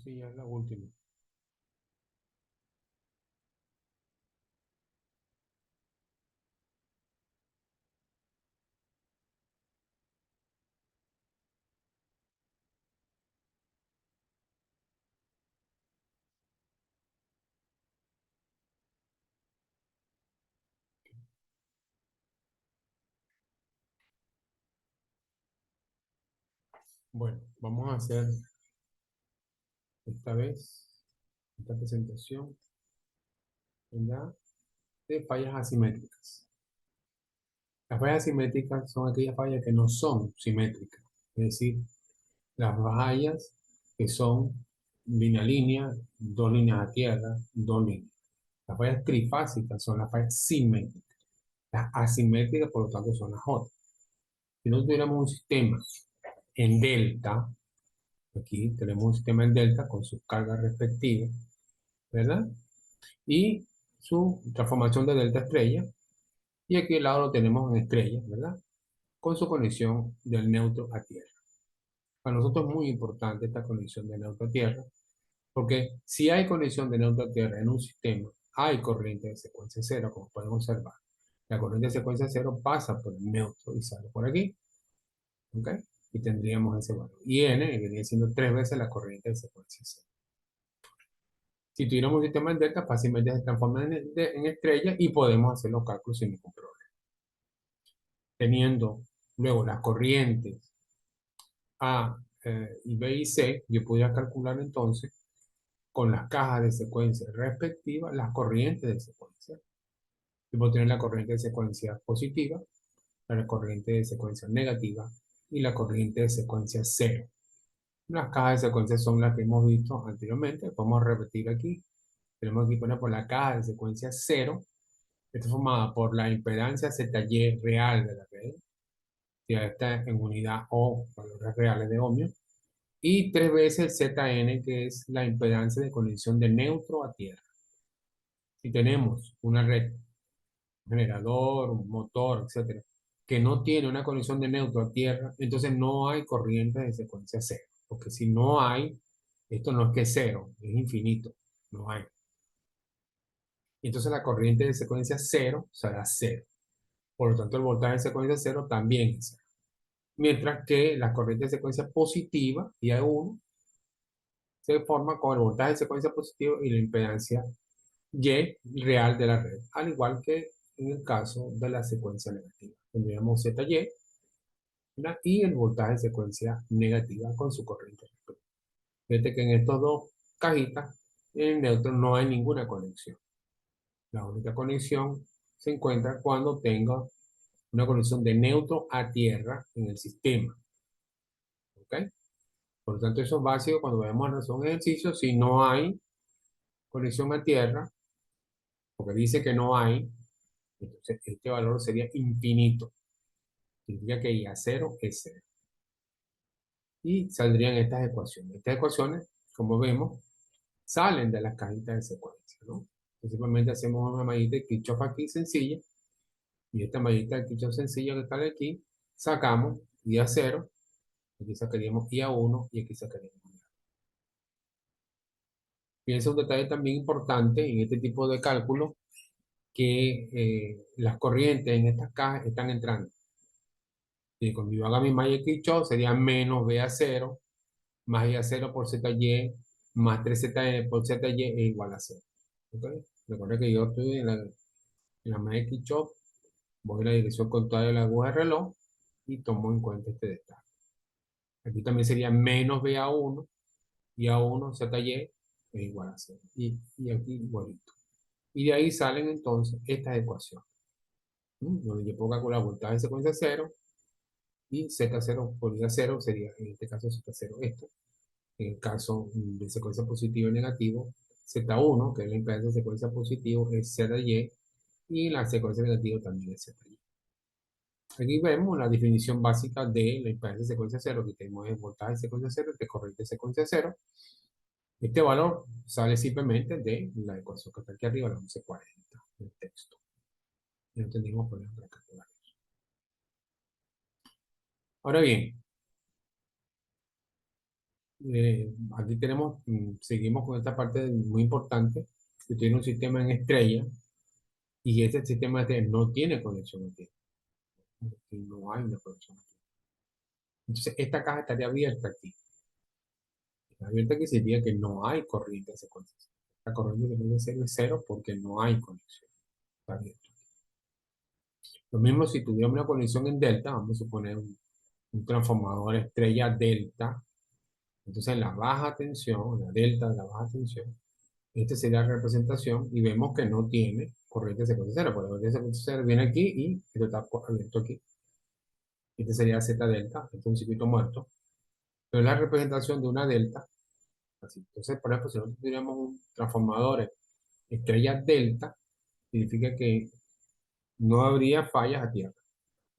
Sí, ya es la última. Bueno, vamos a hacer esta vez esta presentación, ¿verdad? De fallas asimétricas. Las fallas asimétricas son aquellas fallas que no son simétricas, es decir, las fallas que son línea a línea, dos líneas a tierra, dos líneas. Las fallas trifásicas son las fallas simétricas. Las asimétricas, por lo tanto, son las otras. Si no tuviéramos un sistema en delta, aquí tenemos un sistema en delta con sus cargas respectivas, ¿verdad? Y su transformación de delta estrella. Y aquí al lado lo tenemos en estrella, ¿verdad? Con su conexión del neutro a tierra. Para nosotros es muy importante esta conexión de neutro a tierra, porque si hay conexión de neutro a tierra en un sistema, hay corriente de secuencia cero, como pueden observar. La corriente de secuencia cero pasa por el neutro y sale por aquí, ¿ok? Y tendríamos ese valor. Y n viene siendo 3 veces la corriente de secuencia cero. Si tuviéramos un sistema en delta, fácilmente se transforma en estrella y podemos hacer los cálculos sin ningún problema. Teniendo luego las corrientes A y B y C, yo podría calcular entonces con las cajas de secuencia respectivas las corrientes de secuencia. Yo puedo tener la corriente de secuencia positiva, la corriente de secuencia negativa y la corriente de secuencia cero. Las cajas de secuencia son las que hemos visto anteriormente. Vamos a repetir aquí. Tenemos aquí, por ejemplo, la caja de secuencia cero. Está formada por la impedancia ZY real de la red, ya está en unidad o valores reales de ohmio, y 3 veces ZN, que es la impedancia de conexión de neutro a tierra. Si tenemos una red, un generador, un motor, etcétera, que no tiene una conexión de neutro a tierra, entonces no hay corriente de secuencia cero. Porque si no hay, esto no es que es cero, es infinito, no hay. Entonces la corriente de secuencia cero será cero. Por lo tanto, el voltaje de secuencia cero también es cero. Mientras que la corriente de secuencia positiva, I1, se forma con el voltaje de secuencia positivo y la impedancia Y real de la red, al igual que en el caso de la secuencia negativa. Tendríamos ZY, ¿verdad? Y el voltaje de secuencia negativa con su corriente respectiva. Fíjate que en estos dos cajitas, en neutro no hay ninguna conexión. La única conexión se encuentra cuando tenga una conexión de neutro a tierra en el sistema. ¿Ok? Por lo tanto, eso es básico cuando vemos a resolver un ejercicio. Si no hay conexión a tierra, porque dice que no hay, entonces este valor sería infinito. Significa que I a cero es cero. Y saldrían estas ecuaciones. Estas ecuaciones, como vemos, salen de las cajitas de secuencia, ¿no? Entonces, simplemente hacemos una mallita de Kirchhoff aquí sencilla, y esta mallita de Kirchhoff sencilla que está aquí, sacamos I a cero, aquí sacaríamos I a 1 y aquí sacaríamos I a 2. Piensa un detalle también importante en este tipo de cálculo, que las corrientes en estas cajas están entrando. Y cuando yo haga mi malla de Kirchhoff sería menos B a cero más I a cero por ZY más 3Z por ZY es igual a cero. ¿Ok? Recuerda que yo estoy en la malla de Kirchhoff, voy en la dirección contraria de la aguja de reloj y tomo en cuenta este detalle. Aquí también sería menos B a 1 y a 1 ZY es igual a cero. Y aquí igualito. Y de ahí salen entonces estas ecuaciones, donde yo puedo calcular voltaje de secuencia cero y Z0 por I a cero sería en este caso Z0 esto. En el caso de secuencia positivo y negativo, Z1, que es la impedancia de secuencia positivo, es ZY y la secuencia negativa también es ZY. Aquí vemos la definición básica de la impedancia de secuencia cero, que tenemos el voltaje de secuencia cero, de corriente de secuencia cero. Este valor sale simplemente de la ecuación que está aquí arriba, la 1140 del texto. Y no tendríamos problemas para calcular. Ahora bien, Aquí tenemos, seguimos con esta parte muy importante, que tiene un sistema en estrella y ese sistema de estrella no tiene conexión a tierra. No hay una conexión. Entonces, esta caja estaría abierta aquí. Está abierta aquí significa que no hay corriente de secuencia. La corriente debe ser de cero porque no hay conexión. Está abierto. Lo mismo si tuviéramos una conexión en delta, vamos a suponer un transformador estrella delta. Entonces, en la baja tensión, en la delta de la baja tensión, esta sería la representación y vemos que no tiene corriente de secuencia cero. Por la corriente de secuencia cero viene aquí y esto está abierto aquí. Este sería Z delta, este es un circuito muerto. Pero es la representación de una delta. Así. Entonces, por ejemplo, si nosotros tuviéramos un transformador estrella delta, significa que no habría fallas a tierra,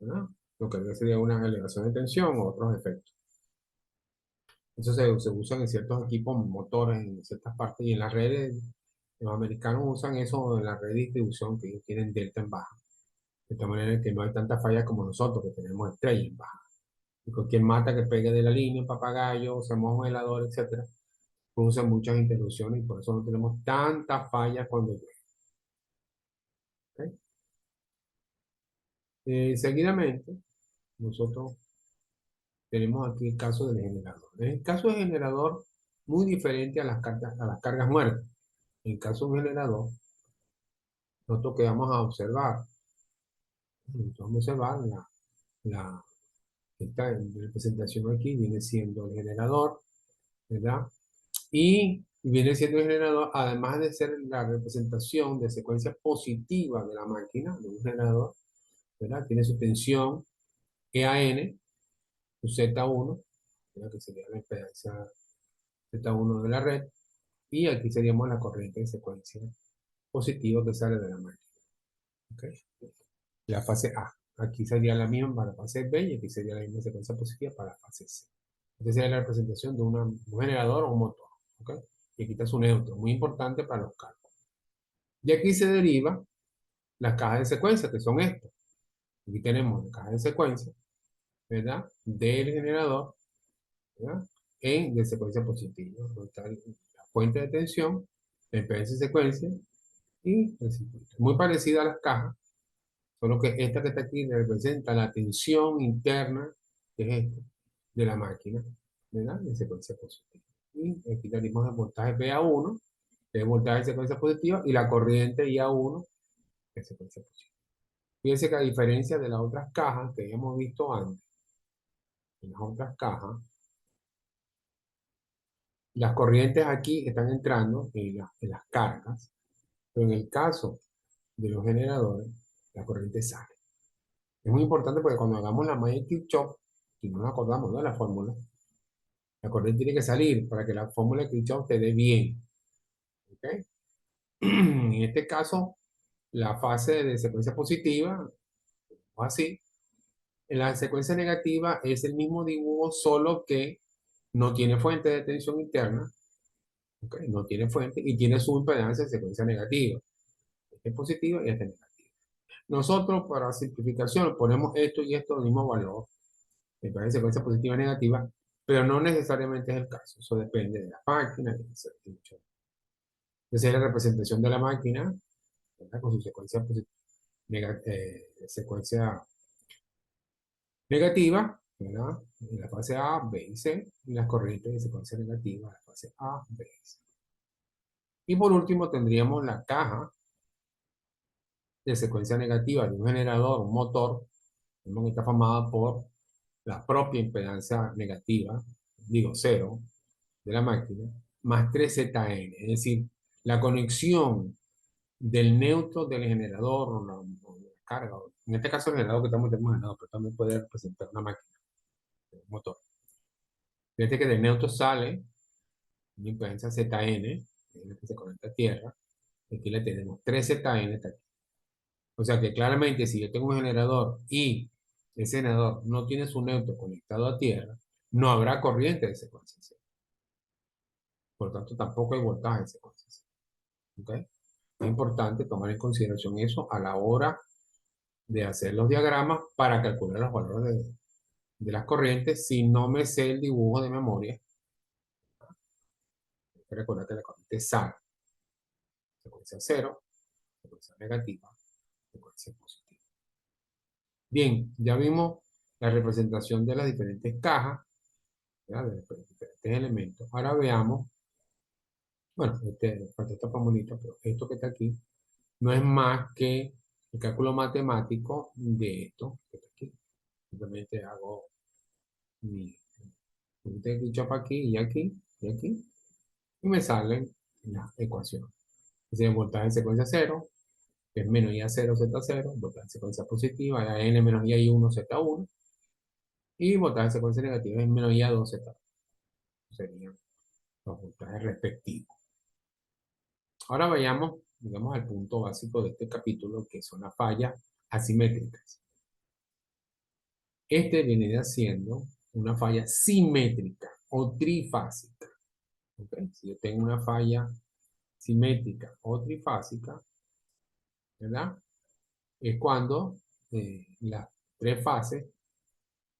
¿verdad? Lo que sería una elevación de tensión o otros efectos. Eso se usan en ciertos equipos motores, en ciertas partes, y en las redes, los americanos usan eso en la red de distribución, que ellos tienen delta en baja. De tal manera que no hay tanta falla como nosotros, que tenemos estrella en baja. Y cualquier mata que pegue de la línea, un papagayo, se moja un helador, etcétera, produce muchas interrupciones y por eso no tenemos tantas fallas cuando llueve. ¿Ok? Seguidamente, nosotros tenemos aquí el caso del generador. En el caso del generador, muy diferente a las cargas muertas. En el caso de un generador, nosotros que vamos a observar, nosotros vamos a observar esta representación aquí viene siendo el generador, ¿verdad? Y viene siendo el generador, además de ser la representación de secuencia positiva de la máquina, de un generador, ¿verdad? Tiene su tensión EAN, su Z1, ¿verdad? Que sería la impedancia Z1 de la red, y aquí seríamos la corriente de secuencia positiva que sale de la máquina. ¿Okay? La fase A. Aquí sería la misma para la fase B y aquí sería la misma secuencia positiva para la fase C. Esta sería la representación de un generador o un motor. ¿Okay? Y aquí está su neutro, muy importante para los cálculos. Y aquí se deriva las cajas de secuencia, que son estas. Aquí tenemos la caja de secuencia, ¿verdad? Del generador, ¿verdad? De secuencia positiva. Donde está la fuente de tensión, la impedancia de secuencia y el circuito. Muy parecida a las cajas, solo que esta que está aquí representa la tensión interna, que es esta, de la máquina, ¿verdad? De secuencia positiva. Y aquí tenemos el voltaje PA1, que es el voltaje de secuencia positiva, y la corriente IA1, que es secuencia positiva. Fíjense que a diferencia de las otras cajas que hemos visto antes, en las otras cajas, las corrientes aquí están entrando en las cargas, pero en el caso de los generadores, la corriente sale. Es muy importante porque cuando hagamos la malla de Kirchhoff, si no nos acordamos de la fórmula, la corriente tiene que salir para que la fórmula de Kirchhoff te dé bien. ¿Okay? En este caso, la fase de secuencia positiva, o así, en la secuencia negativa es el mismo dibujo, solo que no tiene fuente de tensión interna, ¿okay? No tiene fuente y tiene su impedancia de secuencia negativa. Este es positivo y este es negativo. Nosotros, para simplificación, ponemos esto y esto del mismo valor, impedancia de secuencia positiva y negativa, pero no necesariamente es el caso. Eso depende de la máquina. Esa es la representación de la máquina, ¿verdad? Con su secuencia negativa, ¿verdad? En la fase A, B y C, y las corrientes de secuencia negativa en la fase A, B y C. Y por último tendríamos la caja de secuencia negativa de un generador, un motor, que está formada por la propia impedancia negativa, digo cero, de la máquina, más 3ZN, es decir, la conexión del neutro del generador o la carga. En este caso, el generador que estamos generando, pero también puede representar una máquina, un motor. Fíjate que del neutro sale una impedancia ZN, que es la que se conecta a tierra. Aquí le tenemos 3ZN. Está aquí. O sea que claramente, si yo tengo un generador y ese generador no tiene su neutro conectado a tierra, no habrá corriente de secuencia C. Por tanto, tampoco hay voltaje de secuencia C. ¿Okay? Es importante tomar en consideración eso a la hora de hacer los diagramas para calcular los valores de las corrientes si no me sé el dibujo de memoria, Recuerda que la corriente sale, secuencia cero, secuencia negativa, secuencia positiva. Bien, ya vimos la representación de las diferentes cajas, ¿verdad? De los diferentes elementos. Ahora veamos, bueno, falta esta formulita, pero esto que está aquí no es más que el cálculo matemático de esto que está aquí. Simplemente hago mi chapa aquí y aquí y aquí y me salen las ecuaciones. Entonces, voltaje en secuencia cero, que es menos I a 0, Z0, voltaje en secuencia positiva, N menos I a 1, Z1, y voltaje en secuencia negativa es menos I a 2, Z2. Serían los voltajes respectivos. Ahora vayamos, digamos, al punto básico de este capítulo, que son las fallas asimétricas. Este viene siendo una falla simétrica o trifásica. ¿Okay? Si yo tengo una falla simétrica o trifásica, ¿verdad? Es cuando las tres fases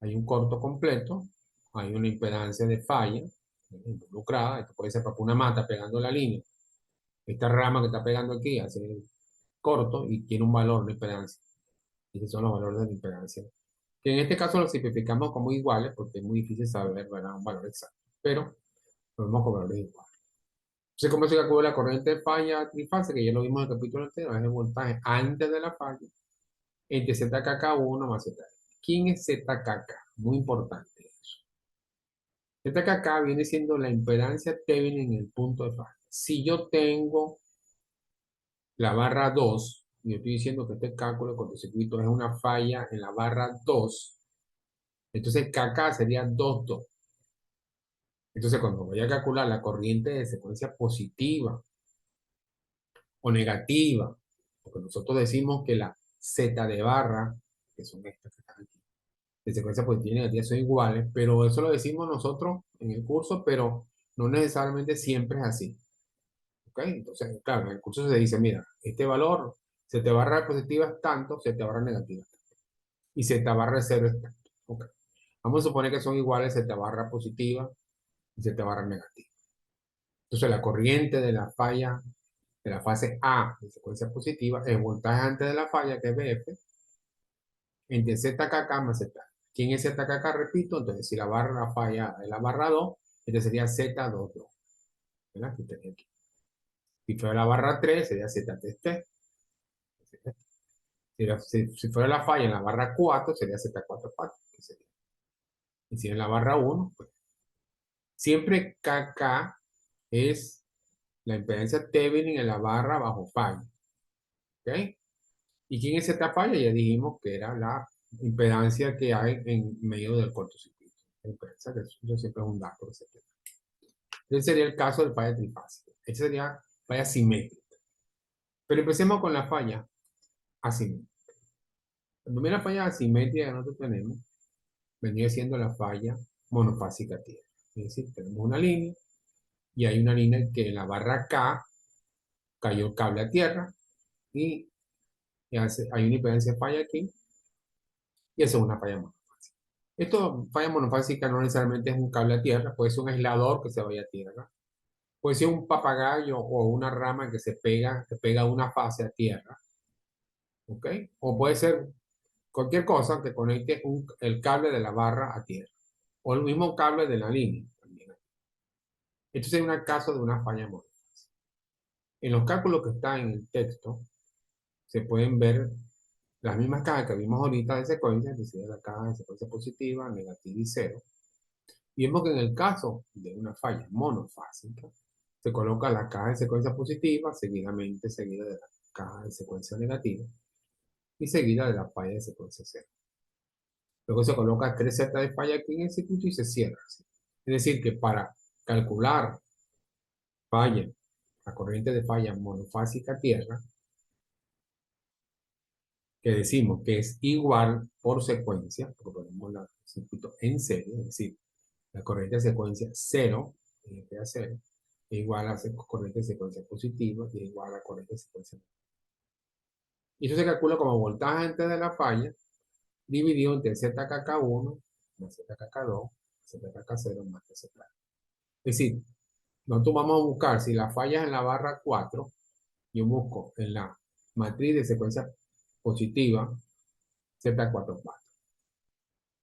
hay un corto completo, hay una impedancia de falla involucrada. Esto puede ser para una mata pegando la línea. Esta rama que está pegando aquí hace corto y tiene un valor de impedancia. Y esos son los valores de la impedancia. Que en este caso lo simplificamos como iguales porque es muy difícil saber, ¿verdad?, un valor exacto. Pero lo vemos con valores iguales. Entonces, ¿cómo se calcula la corriente de falla trifásica? Que ya lo vimos en el capítulo anterior, es el voltaje antes de la falla entre ZKK1 más ZK. ¿Quién es ZKK? Muy importante eso. ZKK viene siendo la impedancia Thevenin en el punto de falla. Si yo tengo la barra 2, y yo estoy diciendo que este cálculo de cortocircuito es una falla en la barra 2, entonces KK sería 2,2. Entonces, cuando voy a calcular la corriente de secuencia positiva o negativa, porque nosotros decimos que la Z de barra, que son estas que están aquí, de secuencia positiva y negativa son iguales, pero eso lo decimos nosotros en el curso, pero no necesariamente siempre es así. ¿Ok? Entonces, claro, en el curso se dice, mira, este valor, Z barra positiva es tanto, Z barra negativa es tanto, y Z barra de cero es tanto. ¿Ok? Vamos a suponer que son iguales Z barra positiva y Z barra negativa. Entonces, la corriente de la falla de la fase A de secuencia positiva, el voltaje antes de la falla, que es BF, entre ZKK más Z. ¿Quién es ZKK? Repito, entonces si la barra la falla es la barra 2, entonces sería Z22. ¿Verdad? Aquí. Si fuera la barra 3, sería Z3T. Si fuera la falla en la barra 4, sería Z44. Y si en la barra 1, pues siempre KK es la impedancia Thevenin en la barra bajo falla. ¿Ok? ¿Y quién es esta falla? Ya dijimos que era la impedancia que hay en medio del cortocircuito. La impedancia, que eso siempre es un dato que se tiene. Ese sería el caso del falla trifásica. Ese sería falla simétrica. Pero empecemos con la falla asimétrica. Cuando viene la falla asimétrica que nosotros tenemos, vendría siendo la falla monofásica tierra. Es decir, tenemos una línea y hay una línea que en la barra K cayó el cable a tierra y hay una impedancia de falla aquí y eso es una falla monofásica. Esto, falla monofásica no necesariamente es un cable a tierra, puede ser un aislador que se vaya a tierra, puede ser un papagayo o una rama que pega una fase a tierra, ¿ok? O puede ser cualquier cosa que conecte el cable de la barra a tierra, o el mismo cable de la línea también. Esto sería un caso de una falla monofásica. En los cálculos que están en el texto, se pueden ver las mismas cajas que vimos ahorita de secuencia, es decir, la caja de secuencia positiva, negativa y cero. Y vemos que en el caso de una falla monofásica, se coloca la caja de secuencia positiva, seguidamente seguida de la caja de secuencia negativa y seguida de la falla de secuencia cero. Luego se coloca 3 zetas de falla aquí en el circuito y se cierra. ¿Sí? Es decir, que para calcular falla, la corriente de falla monofásica tierra, que decimos que es igual por secuencia, porque ponemos el circuito en serie, es decir, la corriente de secuencia 0, a 0, es igual a la corriente de secuencia positiva y es igual a la corriente de secuencia negativa. Y eso se calcula como voltaje antes de la falla dividido entre ZKK1 más ZKK2 ZKK0 más ZK. Es decir, Nosotros vamos a buscar, si la falla es en la barra 4, yo busco en la matriz de secuencia positiva Z44,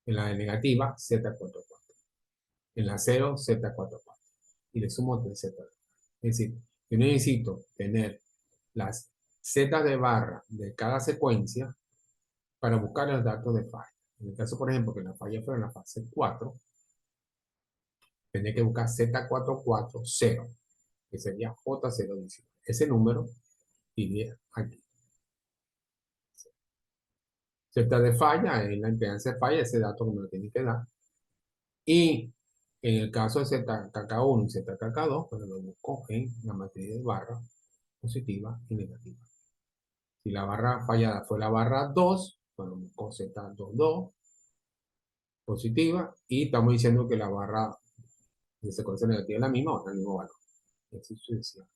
en la de negativa Z44, en la 0 Z44 y le sumo 3 Z. Es decir, yo necesito tener las Z de barra de cada secuencia para buscar los datos de falla. En el caso, por ejemplo, que la falla fuera en la fase 4, tendría que buscar Z440, que sería J019. Ese número iría aquí. Z de falla es la impedancia de falla, ese dato que me lo tiene que dar. Y en el caso de ZKK1 y ZKK2, pues lo busco en la matriz de barra positiva y negativa. Si la barra fallada fue la barra 2, bueno, busco Z22 positiva y estamos diciendo que la barra de secuencia negativa es la misma o el mismo valor. Así sucesivamente.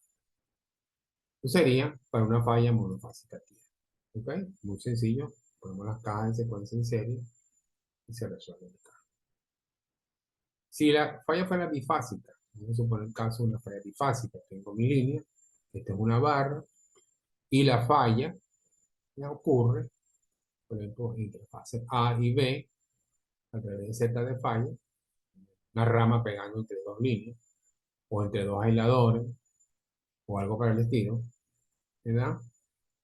Eso sería para una falla monofásica activa. ¿Ok? Muy sencillo. Ponemos las cajas de secuencia en serie y se resuelve el caso. Si la falla fuera bifásica, vamos a suponer el caso de una falla bifásica. Tengo mi línea, esta es una barra, y la falla ya ocurre, por ejemplo, entre fase A y B, a través de Z de falla, una rama pegando entre dos líneas, o entre dos aisladores, o algo para el estilo, ¿verdad?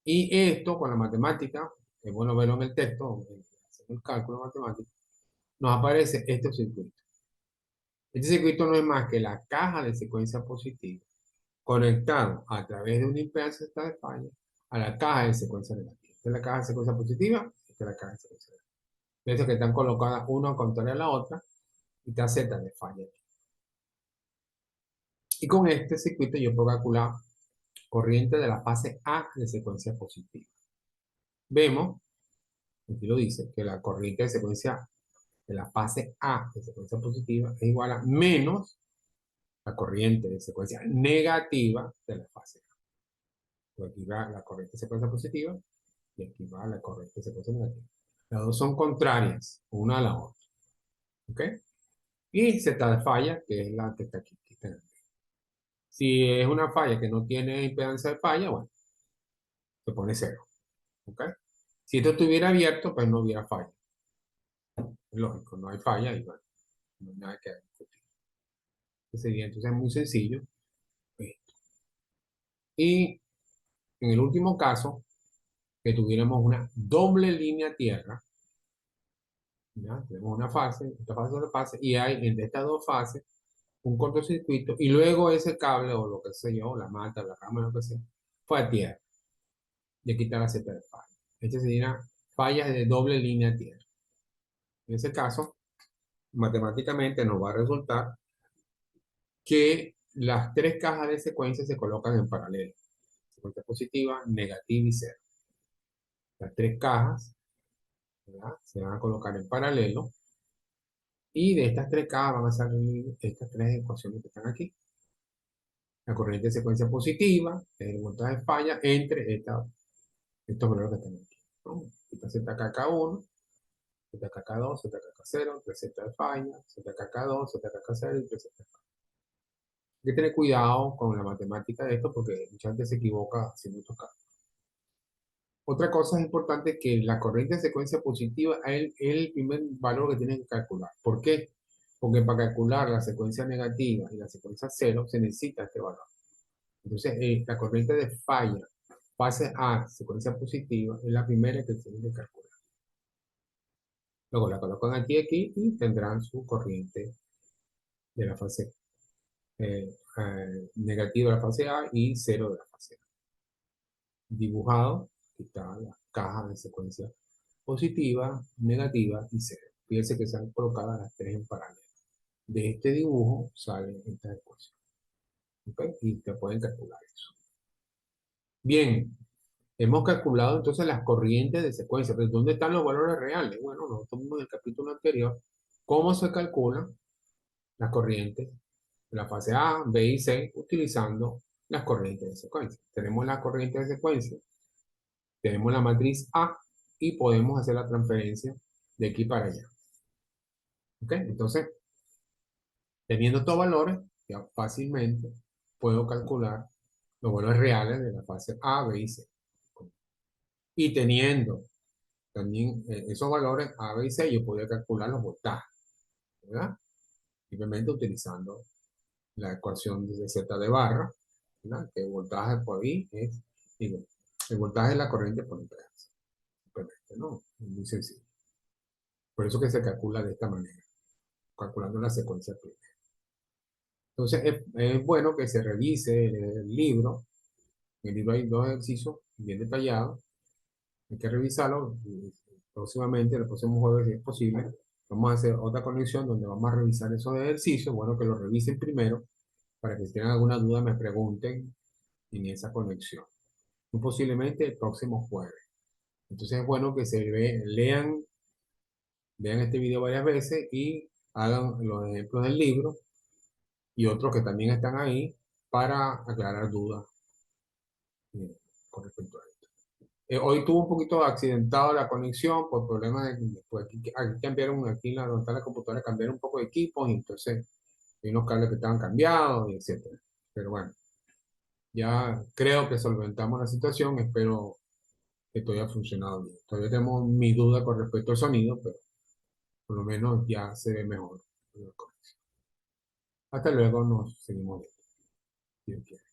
Y esto con la matemática, es bueno verlo en el texto, hacer el cálculo matemático, nos aparece este circuito. Este circuito no es más que la caja de secuencia positiva conectado a través de una impedancia de falla a la caja de secuencia negativa. Esta es la caja de secuencia positiva, esta es la caja de secuencia negativa. Piensa que están colocadas una contraria a la otra y está Z de falla aquí. Y con este circuito yo puedo calcular corriente de la fase A de secuencia positiva. Vemos, aquí lo dice, que la corriente de secuencia de la fase A de secuencia positiva es igual a menos la corriente de secuencia negativa de la fase A. Pues aquí va la corriente de secuencia positiva y aquí va la corriente de secuencia negativa. Las dos son contrarias, una a la otra. ¿Ok? Y Z de falla, que es la que está aquí. Si es una falla que no tiene impedancia de falla, bueno, se pone cero. ¿Ok? Si esto estuviera abierto, pues no hubiera falla. Es lógico, no hay falla y bueno, no hay nada que discutir. Sería entonces muy sencillo esto. Y en el último caso, que tuviéramos una doble línea tierra, ¿ya? Tenemos una fase, esta fase, otra fase, y hay entre estas dos fases un cortocircuito, y luego ese cable, o lo que sé yo, la mata, la rama, lo que sea, fue a tierra, y aquí está la Z de falla. Este sería fallas de doble línea tierra. En ese caso, matemáticamente nos va a resultar que las tres cajas de secuencia se colocan en paralelo. Secuencia positiva, negativa y cero. Las tres cajas, ¿verdad?, se van a colocar en paralelo. Y de estas tres cajas van a salir estas tres ecuaciones que están aquí. La corriente de secuencia positiva, es el voltaje de falla entre estos valores que están aquí, ¿no? Esta ZKK1, ZKK2, ZKK0, 3Z de falla, ZKK2, ZKK0 y 3Z de falla. Hay que tener cuidado con la matemática de esto porque mucha gente se equivoca haciendo estos cálculos. Otra cosa importante es que la corriente de secuencia positiva es el primer valor que tienen que calcular. ¿Por qué? Porque para calcular la secuencia negativa y la secuencia cero se necesita este valor. Entonces, la corriente de falla, fase A, secuencia positiva, es la primera que tienen que calcular. Luego la colocan aquí y tendrán su corriente de la fase negativa de la fase A y cero de la fase A. Dibujado, aquí está la caja de secuencia positiva, negativa y cero. Fíjense que se han colocado las tres en paralelo. De este dibujo sale esta ecuación. ¿Okay? Y te pueden calcular eso. Bien, hemos calculado entonces las corrientes de secuencia. Pero ¿dónde están los valores reales? Bueno, nosotros vimos en el capítulo anterior cómo se calculan las corrientes de la fase A, B y C utilizando las corrientes de secuencia. Tenemos la corriente de secuencia, tenemos la matriz A y podemos hacer la transferencia de aquí para allá. ¿Ok? Entonces, teniendo estos valores, ya fácilmente puedo calcular los valores reales de la fase A, B y C. Y teniendo también esos valores A, B y C, yo podía calcular los voltajes, ¿verdad? Simplemente utilizando la ecuación de Z de barra, ¿verdad? Que el voltaje por ahí es, digo, el voltaje es la corriente por impedancia. Simplemente, ¿no? Es muy sencillo. Por eso que se calcula de esta manera, calculando la secuencia primera. Entonces, es bueno que se revise el libro. En el libro hay dos ejercicios bien detallados. Hay que revisarlo. Y próximamente, el próximo jueves, si es posible, vamos a hacer otra conexión donde vamos a revisar esos ejercicios. Bueno, que los revisen primero para que si tienen alguna duda me pregunten en esa conexión. Muy posiblemente el próximo jueves. Entonces es bueno que vean este video varias veces y hagan los ejemplos del libro y otros que también están ahí para aclarar dudas con respecto a esto. Hoy tuvo un poquito accidentado la conexión por problemas de, pues aquí cambiaron, aquí en donde está la computadora cambiaron un poco de equipos y entonces hay unos cables que estaban cambiados y etcétera. Pero bueno, ya creo que solventamos la situación, espero que todo haya funcionado bien. Todavía tenemos mi duda con respecto al sonido, pero por lo menos ya se ve mejor. Hasta luego, nos seguimos viendo. Si Dios quiere.